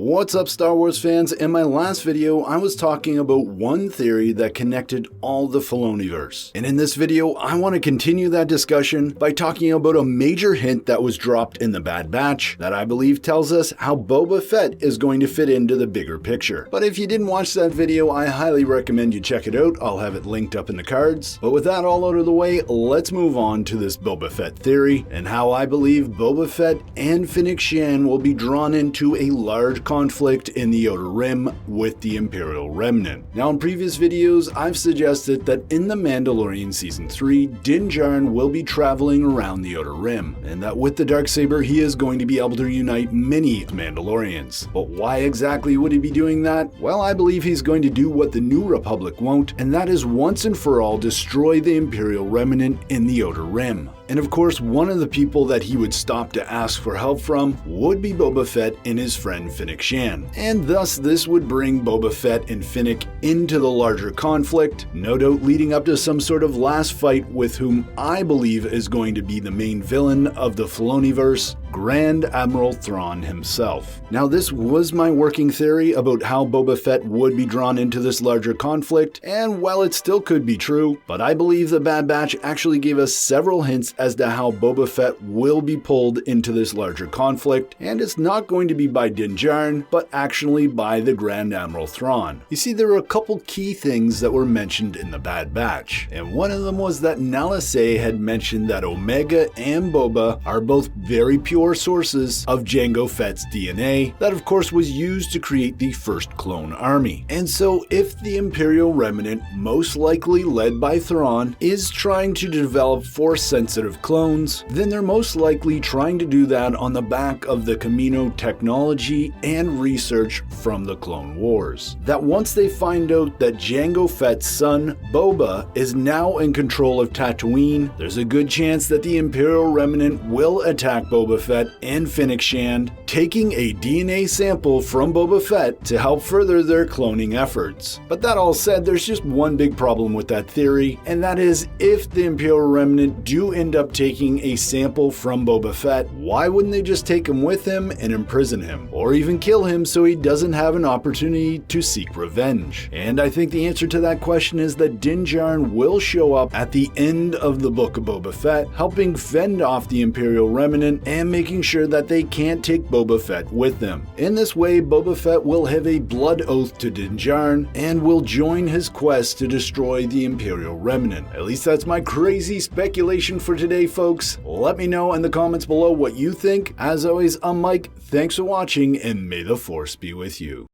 What's up, Star Wars fans? In my last video, I was talking about one theory that connected all the Filoniverse. And in this video, I want to continue that discussion by talking about a major hint that was dropped in the Bad Batch that I believe tells us how Boba Fett is going to fit into the bigger picture. But if you didn't watch that video, I highly recommend you check it out. I'll have it linked up in the cards. But with that all out of the way, let's move on to this Boba Fett theory and how I believe Boba Fett and Fennec Shand will be drawn into a large conflict in the Outer Rim with the Imperial Remnant. Now, in previous videos, I've suggested that in The Mandalorian Season 3, Din Djarin will be traveling around the Outer Rim, and that with the Darksaber, he is going to be able to unite many Mandalorians. But why exactly would he be doing that? Well, I believe he's going to do what the New Republic won't, and that is once and for all destroy the Imperial Remnant in the Outer Rim. And of course, one of the people that he would stop to ask for help from would be Boba Fett and his friend Fennec Shand. And thus, this would bring Boba Fett and Fennec into the larger conflict, no doubt leading up to some sort of last fight with whom I believe is going to be the main villain of the Filoniverse, Grand Admiral Thrawn himself. Now, this was my working theory about how Boba Fett would be drawn into this larger conflict, and while it still could be true, but I believe the Bad Batch actually gave us several hints as to how Boba Fett will be pulled into this larger conflict, and it's not going to be by Din Djarin, but actually by the Grand Admiral Thrawn. You see, there were a couple key things that were mentioned in the Bad Batch, and one of them was that Nala Se had mentioned that Omega and Boba are both very pure sources of Jango Fett's DNA that of course was used to create the first clone army. And so if the Imperial Remnant, most likely led by Thrawn, is trying to develop Force-sensitive clones, then they're most likely trying to do that on the back of the Camino technology and research from the Clone Wars. That once they find out that Jango Fett's son, Boba, is now in control of Tatooine, there's a good chance that the Imperial Remnant will attack Boba Fett and Fennec Shand, taking a DNA sample from Boba Fett to help further their cloning efforts. But that all said, there's just one big problem with that theory, and that is if the Imperial Remnant do end up taking a sample from Boba Fett, why wouldn't they just take him with them and imprison him, or even kill him so he doesn't have an opportunity to seek revenge? And I think the answer to that question is that Din Djarin will show up at the end of the book of Boba Fett, helping fend off the Imperial Remnant and making sure that they can't take Boba Fett with them. In this way, Boba Fett will have a blood oath to Din Djarin and will join his quest to destroy the Imperial Remnant. At least that's my crazy speculation for today, folks. Let me know in the comments below what you think. As always, I'm Mike. Thanks for watching, and may the Force be with you.